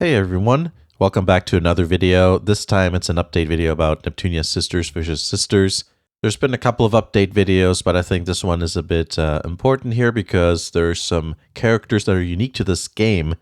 Hey everyone, welcome back to another video. This time it's an update video about Neptunia Sisters vs. Sisters. There's been a couple of update videos, but I think this one is a bit important here because there's some characters that are unique to this game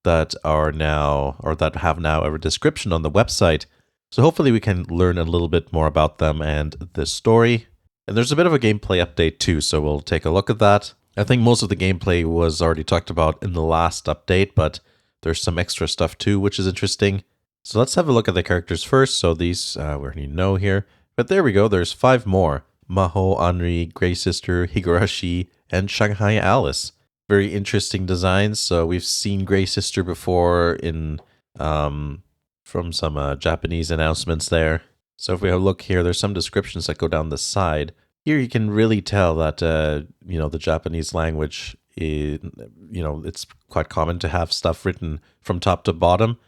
that are now, or that have now a description on the website. So hopefully we can learn a little bit more about them and the story. And there's a bit of a gameplay update too, so we'll take a look at that. I think most of the gameplay was already talked about in the last update, but there's some extra stuff too, which is interesting. So let's have a look at the characters first. So these we already know here. But there we go, there's 5 more. Maho, Henri, Grey Sister, Higurashi, and Shanghai Alice. Very interesting designs. So we've seen Grey Sister before in from some Japanese announcements there. So if we have a look here, there's some descriptions that go down the side. Here you can really tell that, the Japanese language it's quite common to have stuff written from top to bottom,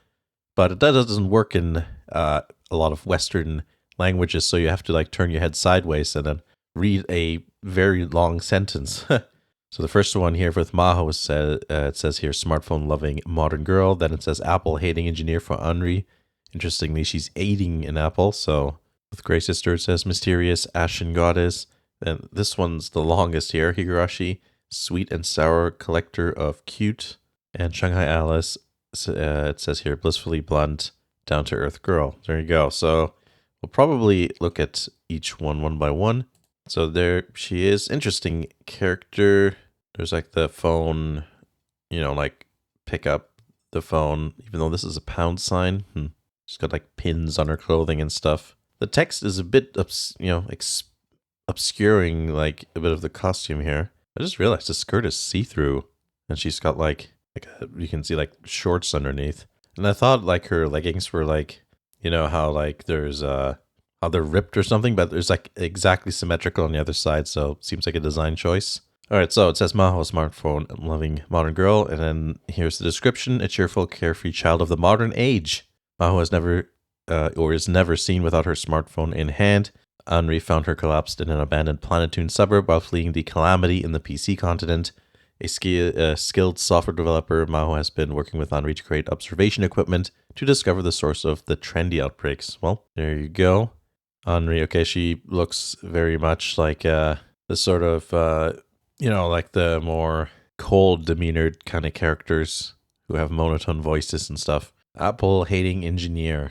but that doesn't work in a lot of Western languages, so you have to turn your head sideways and then read a very long sentence. So the first one here with Maho it says here, smartphone-loving modern girl. Then it says apple-hating engineer for Henri. Interestingly, she's aiding an apple, so with Grey Sister it says mysterious ashen goddess. And this one's the longest here, Higurashi. Sweet and sour collector of cute. And Shanghai Alice, it says here, blissfully blunt, down-to-earth girl. There you go. So we'll probably look at each one by one. So there she is. Interesting character. There's the phone, pick up the phone, even though this is a pound sign. She's got pins on her clothing and stuff. The text is a bit, obscuring a bit of the costume here. I just realized the skirt is see-through, and she's got you can see shorts underneath. And I thought her leggings were how there's how they're ripped or something, but there's exactly symmetrical on the other side, so it seems like a design choice. All right, so it says Maho, smartphone-loving modern girl, and then here's the description: a cheerful, carefree child of the modern age. Maho has never or is never seen without her smartphone in hand. Henri found her collapsed in an abandoned Planetoon suburb while fleeing the calamity in the PC continent. A skilled software developer, Maho has been working with Henri to create observation equipment to discover the source of the trendy outbreaks. Well, there you go. Henri, okay, she looks very much like the sort of, the more cold demeanored kind of characters who have monotone voices and stuff. Apple-hating engineer.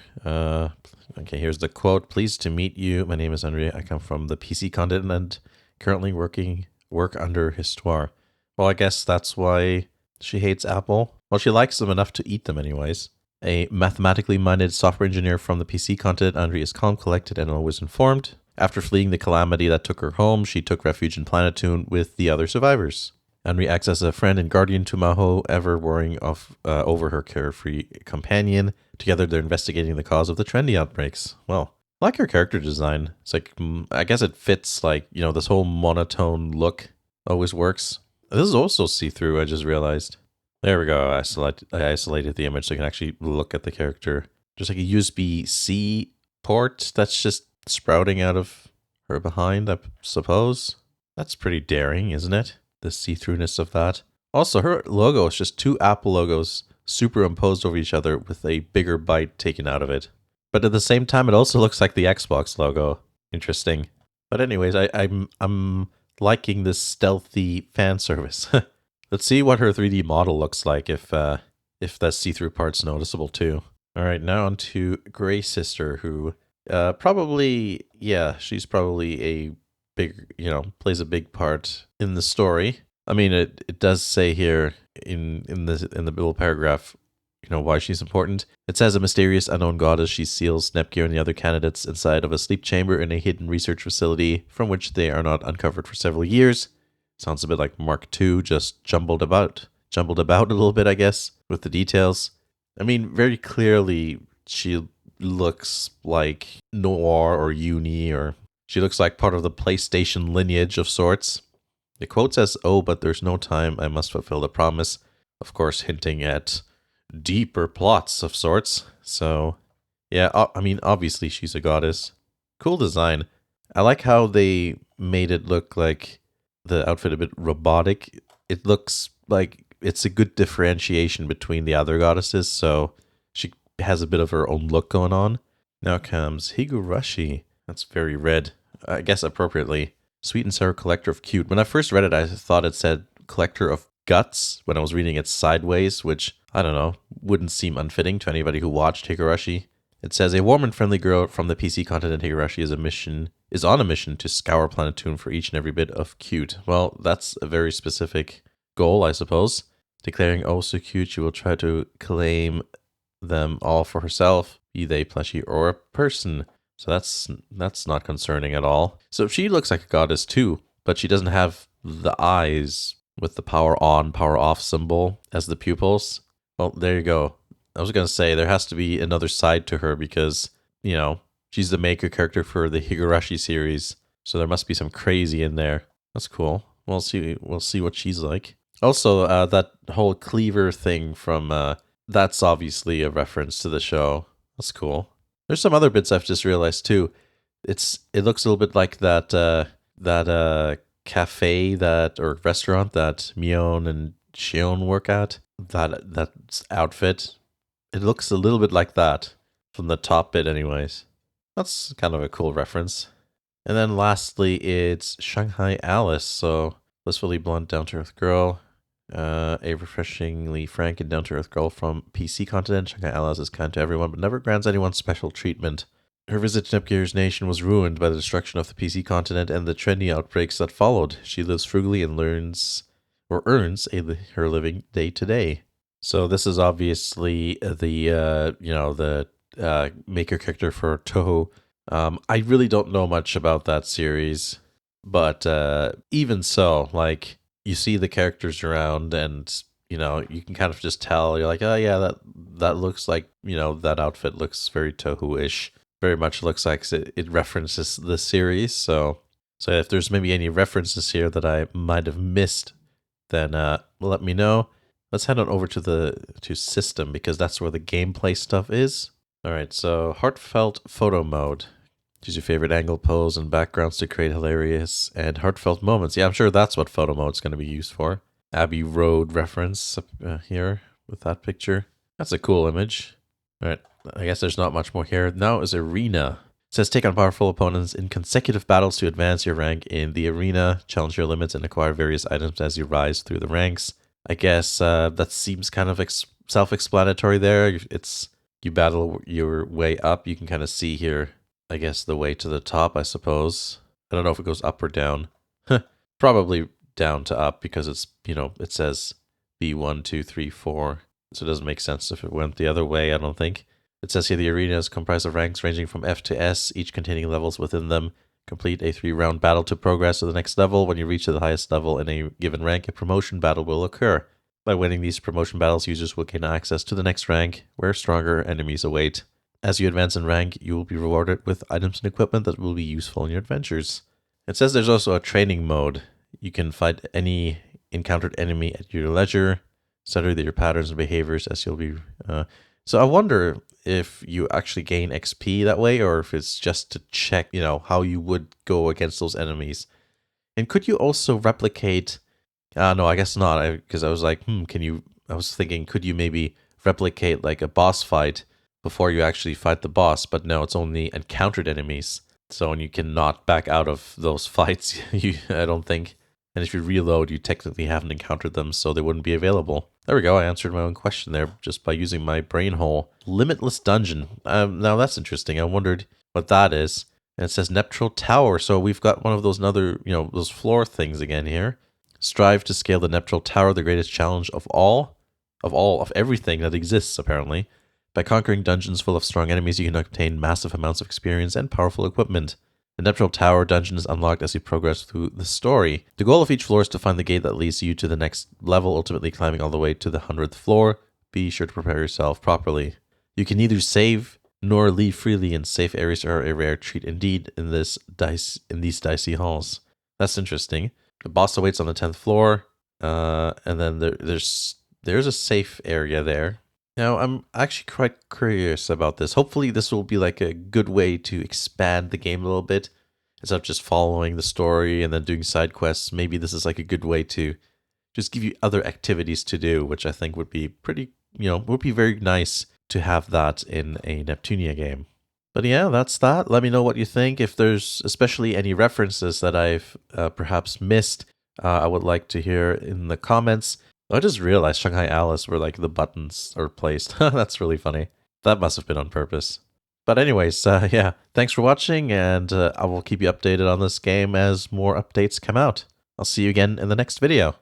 Okay, here's the quote. Pleased to meet you. My name is Henri. I come from the PC continent and currently work under Histoire. Well, I guess that's why she hates Apple. Well, she likes them enough to eat them anyways. A mathematically minded software engineer from the PC continent, Henri is calm, collected, and always informed. After fleeing the calamity that took her home, she took refuge in Planetoon with the other survivors. Henri acts as a friend and guardian to Maho, ever worrying over her carefree companion. Together, they're investigating the cause of the trendy outbreaks. Well, I like her character design. It's I guess it fits, this whole monotone look always works. This is also see-through, I just realized. There we go. I isolated the image so I can actually look at the character. There's a USB-C port that's just sprouting out of her behind, I suppose. That's pretty daring, isn't it? The see-throughness of that. Also, her logo is just 2 Apple logos superimposed over each other with a bigger bite taken out of it. But at the same time, it also looks like the Xbox logo. Interesting. But anyways, I'm liking this stealthy fan service. Let's see what her 3D model looks like if that see-through part's noticeable too. All right, now on to Grey Sister, who she's probably a big, plays a big part in the story. I mean, it does say here in the little paragraph, why she's important. It says a mysterious unknown goddess. She seals Nepgear and the other candidates inside of a sleep chamber in a hidden research facility from which they are not uncovered for several years. Sounds a bit like Mark II, just jumbled about a little bit, I guess, with the details. I mean, very clearly she looks like Noir or Uni, or she looks like part of the PlayStation lineage of sorts. The quote says, "Oh, but there's no time. I must fulfill the promise." Of course, hinting at deeper plots of sorts. So, yeah, I mean, obviously she's a goddess. Cool design. I like how they made it look like the outfit a bit robotic. It looks like it's a good differentiation between the other goddesses. So has a bit of her own look going on. Now comes Higurashi. That's very red. I guess appropriately. Sweet and sour collector of cute. When I first read it, I thought it said collector of guts when I was reading it sideways, which, I don't know, wouldn't seem unfitting to anybody who watched Higurashi. It says, a warm and friendly girl from the PC continent Higurashi is on a mission to scour Planet Toon for each and every bit of cute. Well, that's a very specific goal, I suppose. Declaring, oh, so cute, she will try to claim them all for herself, be they plushie or a person. So that's not concerning at all. So she looks like a goddess too, but she doesn't have the eyes with the power on, power off symbol as the pupils. Well, there you go. I was going to say there has to be another side to her because, you know, she's the maker character for the Higurashi series. So there must be some crazy in there. That's cool. We'll see what she's like. Also, that whole cleaver thing from that's obviously a reference to the show. That's cool. There's some other bits I've just realized too. It looks a little bit like that cafe or restaurant that Mion and Shion work at. That outfit. It looks a little bit like that from the top bit anyways. That's kind of a cool reference. And then lastly, it's Shanghai Alice. So blissfully blunt, down-to-earth girl. A refreshingly frank and down-to-earth girl from PC continent. Shanghai Alice is kind to everyone, but never grants anyone special treatment. Her visit to Nepgear's nation was ruined by the destruction of the PC continent and the trendy outbreaks that followed. She lives frugally and earns her living day to day. So this is obviously the maker character for Toho. I really don't know much about that series, but even so, like, you see the characters around and, you know, you can kind of just tell. You're like, oh yeah, that looks like, you know, that outfit looks very Toho-ish. Very much looks like it references the series. So if there's maybe any references here that I might have missed, then let me know. Let's head on over to system because that's where the gameplay stuff is. All right, so heartfelt photo mode. Choose your favorite angle, pose, and backgrounds to create hilarious and heartfelt moments. Yeah, I'm sure that's what photo mode's going to be used for. Abbey Road reference here with that picture. That's a cool image. All right, I guess there's not much more here. Now is arena. It says take on powerful opponents in consecutive battles to advance your rank in the arena, challenge your limits, and acquire various items as you rise through the ranks. I guess that seems kind of self-explanatory there. You battle your way up. You can kind of see here, I guess, the way to the top, I suppose. I don't know if it goes up or down. Probably down to up because it's, you know, it says B1, 2, 3, 4. So it doesn't make sense if it went the other way, I don't think. It says here the arena is comprised of ranks ranging from F to S, each containing levels within them. Complete a 3-round battle to progress to the next level. When you reach the highest level in a given rank, a promotion battle will occur. By winning these promotion battles, users will gain access to the next rank, where stronger enemies await. As you advance in rank, you will be rewarded with items and equipment that will be useful in your adventures. It says there's also a training mode. You can fight any encountered enemy at your leisure, study their patterns and behaviors as you'll be... So I wonder if you actually gain XP that way, or if it's just to check, you know, how you would go against those enemies. And could you also replicate... no, I guess not, because I was like, I was thinking, could you maybe replicate like a boss fight before you actually fight the boss? But no, it's only encountered enemies. So you cannot back out of those fights, I don't think. And if you reload, you technically haven't encountered them, so they wouldn't be available. There we go, I answered my own question there just by using my brain hole. Limitless dungeon. Now that's interesting. I wondered what that is. And it says Neptunia Tower. So we've got one of those those floor things again here. Strive to scale the Neptunia Tower, the greatest challenge of everything that exists, apparently. By conquering dungeons full of strong enemies, you can obtain massive amounts of experience and powerful equipment. The Neptunia Tower dungeon is unlocked as you progress through the story. The goal of each floor is to find the gate that leads you to the next level, ultimately climbing all the way to the 100th floor. Be sure to prepare yourself properly. You can neither save nor leave freely, and safe areas are a rare treat indeed in these dicey halls. That's interesting. The boss awaits on the 10th floor, and then there's a safe area there. Now, I'm actually quite curious about this. Hopefully, this will be like a good way to expand the game a little bit, instead of just following the story and then doing side quests. Maybe this is like a good way to just give you other activities to do, which I think would be pretty, would be very nice to have that in a Neptunia game. But yeah, that's that. Let me know what you think. If there's especially any references that I've perhaps missed, I would like to hear in the comments. I just realized Shanghai Alice where like the buttons are placed. That's really funny. That must have been on purpose. But anyways, yeah, thanks for watching, and I will keep you updated on this game as more updates come out. I'll see you again in the next video.